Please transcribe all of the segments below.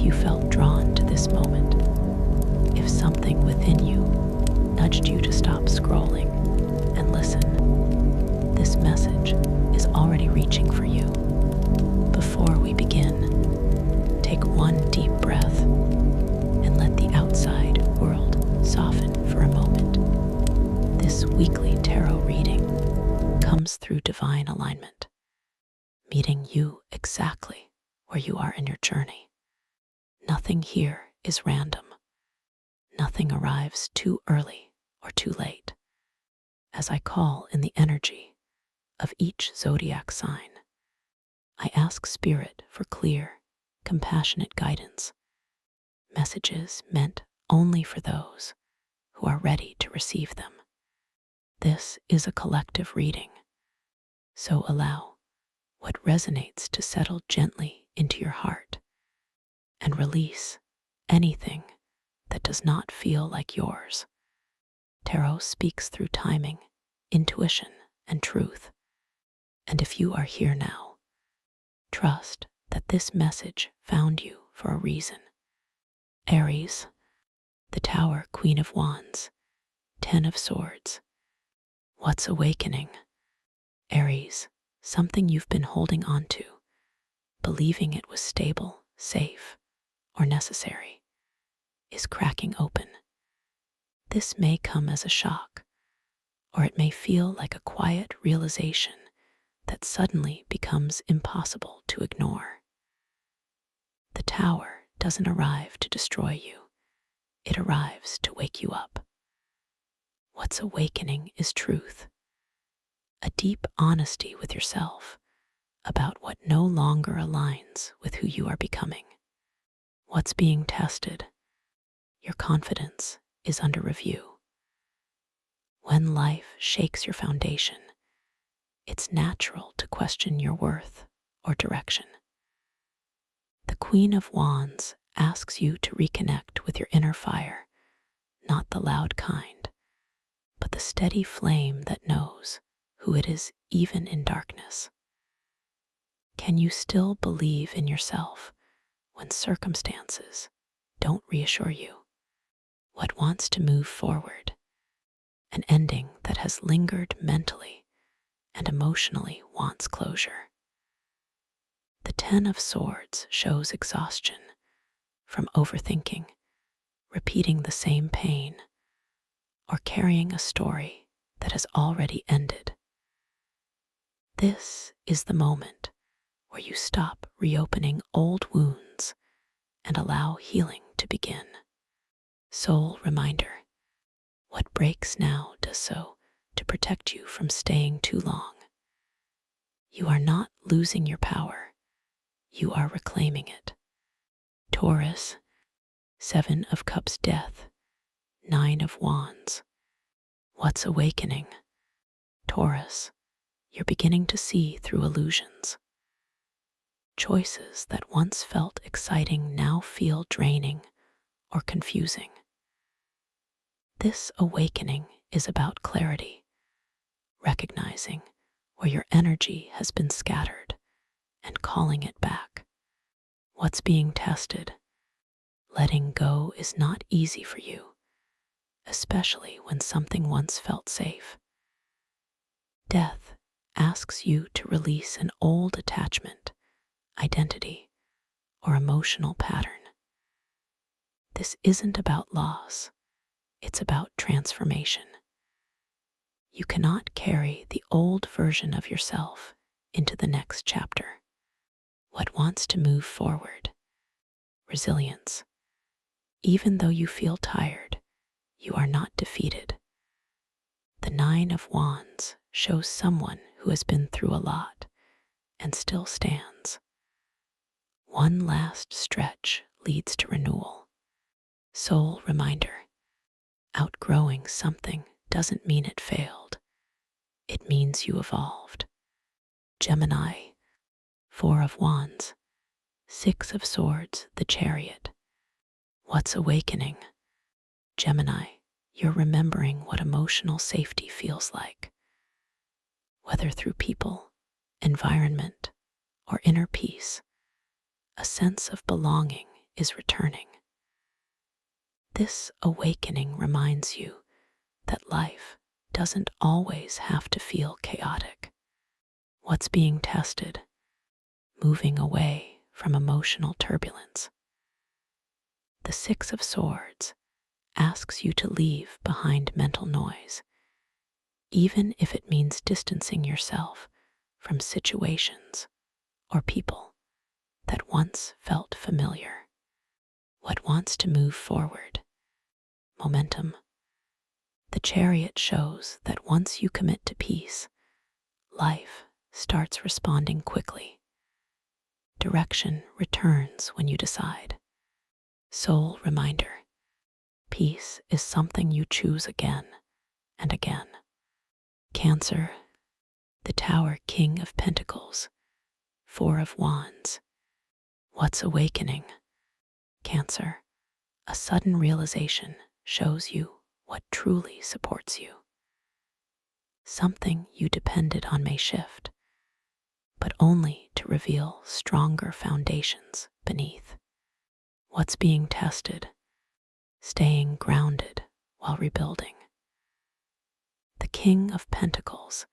you felt drawn to this moment, if something within you nudged you to stop scrolling and listen, this message is already reaching for you. Before we begin, take one deep breath and let the outside world soften for a moment. This weekly tarot reading comes through divine alignment, meeting you exactly where you are in your journey. Nothing here is random. Nothing arrives too early or too late. As I call in the energy of each zodiac sign, I ask Spirit for clear, compassionate guidance, messages meant only for those who are ready to receive them. This is a collective reading, so allow what resonates to settle gently into your heart and release anything that does not feel like yours. Tarot speaks through timing, intuition, and truth. And if you are here now, trust that this message found you for a reason. Aries, the Tower, Queen of Wands, 10 of Swords. What's awakening? Aries, something you've been holding on to, believing it was stable, safe, or necessary, is cracking open. This may come as a shock, or it may feel like a quiet realization that suddenly becomes impossible to ignore. The Tower doesn't arrive to destroy you. It arrives to wake you up. What's awakening is truth, a deep honesty with yourself about what no longer aligns with who you are becoming. What's being tested? Your confidence is under review. When life shakes your foundation, it's natural to question your worth or direction. The Queen of Wands asks you to reconnect with your inner fire, not the loud kind, but the steady flame that knows who it is even in darkness. Can you still believe in yourself when circumstances don't reassure you? What wants to move forward? An ending that has lingered mentally and emotionally wants closure. The 10 of Swords shows exhaustion from overthinking, repeating the same pain, or carrying a story that has already ended. This is the moment where you stop reopening old wounds and allow healing to begin. Soul reminder: what breaks now does so to protect you from staying too long. You are not losing your power. You are reclaiming it. Taurus, 7 of Cups, Death, 9 of Wands. What's awakening? Taurus, you're beginning to see through illusions. Choices that once felt exciting now feel draining or confusing. This awakening is about clarity, recognizing where your energy has been scattered and calling it back. What's being tested? Letting go is not easy for you, especially when something once felt safe. Death asks you to release an old attachment, identity, or emotional pattern. This isn't about loss, it's about transformation. You cannot carry the old version of yourself into the next chapter. What wants to move forward? Resilience. Even though you feel tired, you are not defeated. The 9 of Wands shows someone who has been through a lot and still stands. One last stretch leads to renewal. Soul reminder: outgrowing something doesn't mean it failed. It means you evolved. Gemini, 4 of Wands, 6 of Swords, the Chariot. What's awakening? Gemini, you're remembering what emotional safety feels like. Whether through people, environment, or inner peace, a sense of belonging is returning. This awakening reminds you that life doesn't always have to feel chaotic. What's being tested? Moving away from emotional turbulence. The Six of Swords asks you to leave behind mental noise, even if it means distancing yourself from situations or people that once felt familiar. What wants to move forward? Momentum. The Chariot shows that once you commit to peace, life starts responding quickly. Direction returns when you decide. Soul reminder. Peace is something you choose again and again. Cancer. The Tower, King of Pentacles, Four of Wands. What's awakening? Cancer. A sudden realization shows you what truly supports you. Something you depended on may shift, but only to reveal stronger foundations beneath. What's being tested? Staying grounded while rebuilding. The King of Pentacles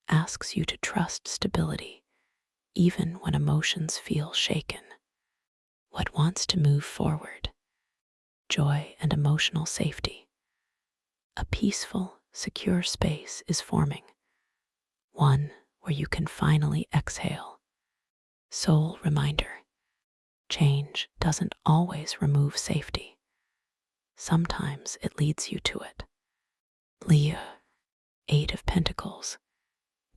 asks you to trust stability even when emotions feel shaken. What wants to move forward? Joy and emotional safety. A peaceful, secure space is forming, one where you can finally exhale. Soul reminder. Change doesn't always remove safety. Sometimes it leads you to it. Leo, Eight of Pentacles,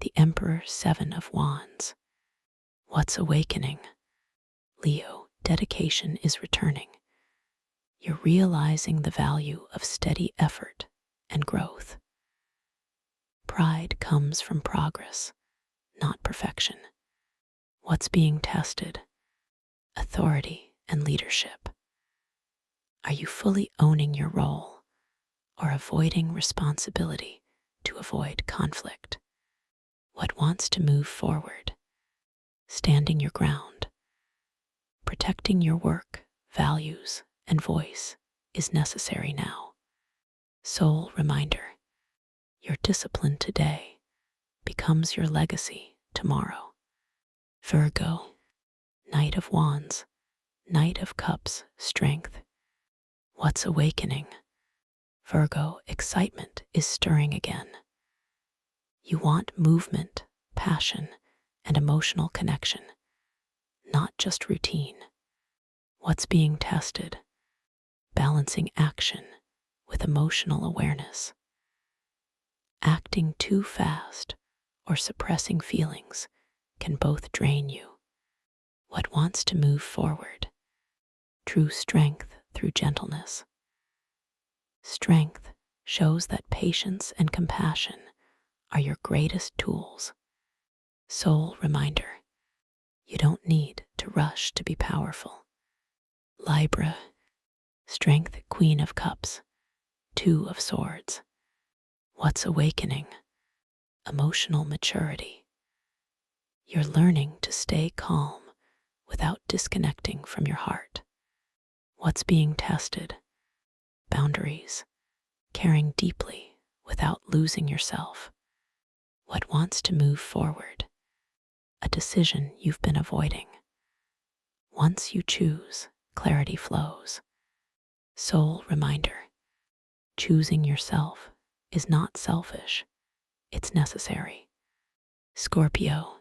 the Emperor, Seven of Wands. What's awakening? Leo, dedication is returning. You're realizing the value of steady effort and growth. Pride comes from progress, not perfection. What's being tested? Authority and leadership. Are you fully owning your role or avoiding responsibility to avoid conflict? What wants to move forward? Standing your ground. Protecting your work, values, and voice is necessary now. Soul reminder. Your discipline today becomes your legacy tomorrow. Virgo, Knight of Wands, Knight of Cups, strength. What's awakening? Virgo, excitement is stirring again. You want movement, passion, and emotional connection, not just routine. What's being tested? Balancing action with emotional awareness. Acting too fast or suppressing feelings can both drain you. What wants to move forward? True strength through gentleness. Strength shows that patience and compassion are your greatest tools. Soul reminder. You don't need to rush to be powerful. Libra, Strength, Queen of Cups, Two of Swords. What's awakening? Emotional maturity. You're learning to stay calm without disconnecting from your heart. What's being tested? Boundaries. Caring deeply without losing yourself. What wants to move forward? A decision you've been avoiding. Once you choose, clarity flows. Soul reminder. Choosing yourself is not selfish, it's necessary. Scorpio,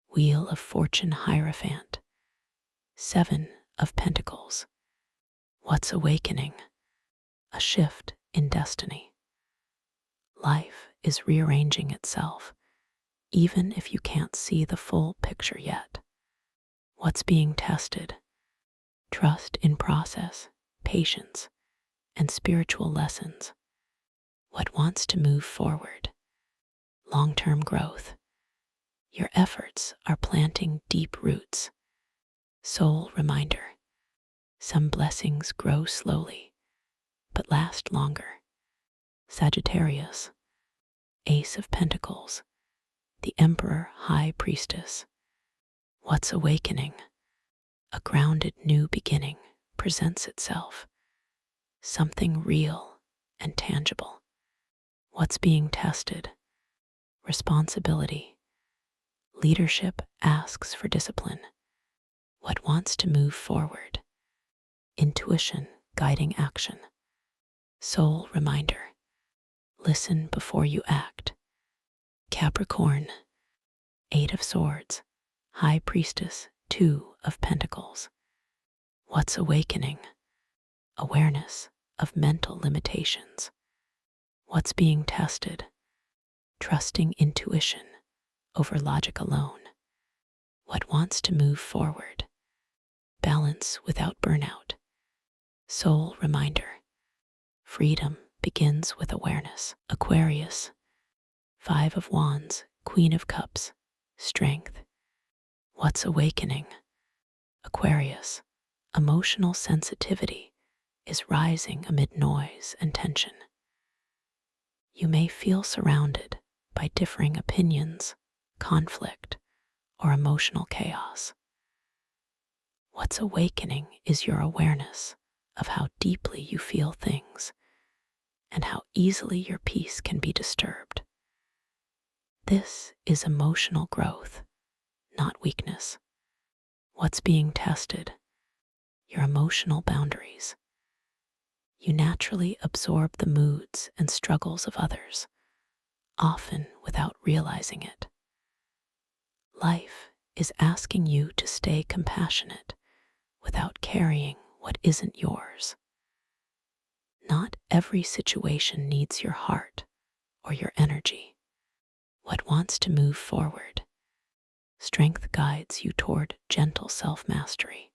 Wheel of Fortune, Hierophant, Seven of Pentacles. What's awakening? A shift in destiny. Life is rearranging itself, even if you can't see the full picture yet. What's being tested? Trust in process, patience, and spiritual lessons. What wants to move forward? Long-term growth. Your efforts are planting deep roots. Soul reminder. Some blessings grow slowly, but last longer. Sagittarius, Ace of Pentacles, the Emperor, High Priestess. What's awakening? A grounded new beginning presents itself, something real and tangible. What's being tested? Responsibility. Leadership asks for discipline. What wants to move forward? Intuition guiding action. Soul reminder. Listen before you act. Capricorn. 8 of Swords. High Priestess. 2 of Pentacles. What's awakening? Awareness of mental limitations. What's being tested? Trusting intuition over logic alone. What wants to move forward? Balance without burnout. Soul reminder. Freedom begins with awareness. Aquarius. 5 of Wands. Queen of Cups. Strength. What's awakening? Aquarius. Emotional sensitivity is rising amid noise and tension. You may feel surrounded by differing opinions, conflict, or emotional chaos. What's awakening is your awareness of how deeply you feel things and how easily your peace can be disturbed. This is emotional growth, not weakness. What's being tested? Your emotional boundaries. You naturally absorb the moods and struggles of others, often without realizing it. Life is asking you to stay compassionate without carrying what isn't yours. Not every situation needs your heart or your energy. What wants to move forward? Strength guides you toward gentle self-mastery.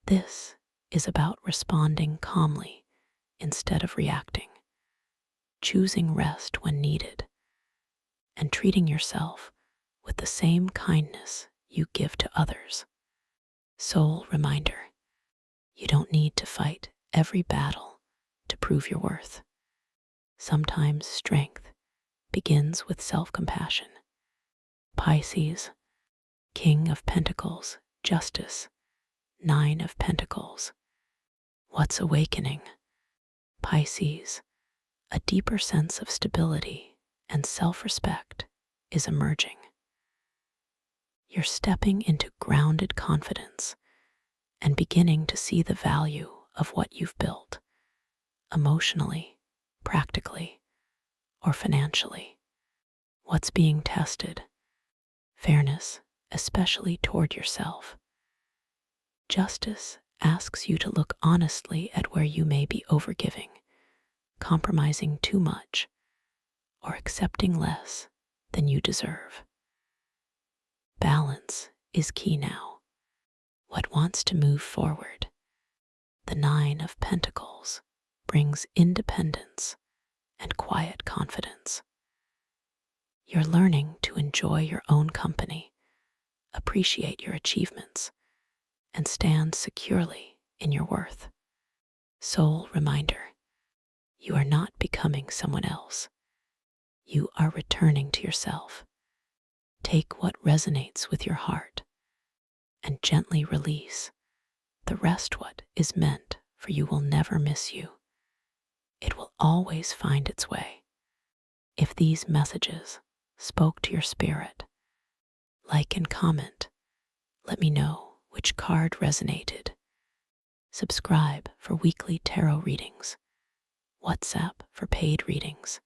This is about responding calmly instead of reacting, choosing rest when needed, and treating yourself with the same kindness you give to others. Soul reminder. You don't need to fight every battle to prove your worth. Sometimes strength begins with self-compassion. Pisces. King of Pentacles. Justice. 9 of Pentacles. What's awakening? Pisces. A deeper sense of stability and self-respect is emerging. You're stepping into grounded confidence and beginning to see the value of what you've built, emotionally, practically, or financially. What's being tested? Fairness, especially toward yourself. Justice asks you to look honestly at where you may be overgiving, compromising too much, or accepting less than you deserve. Balance is key now. What wants to move forward? The 9 of Pentacles brings independence and quiet confidence. You're learning to enjoy your own company, appreciate your achievements, and stand securely in your worth. Soul reminder. You are not becoming someone else. You are returning to yourself. Take what resonates with your heart and gently release. The rest what is meant for you will never miss you. It will always find its way. If these messages spoke to your spirit, like and comment. Let me know which card resonated. Subscribe for weekly tarot readings. WhatsApp for paid readings.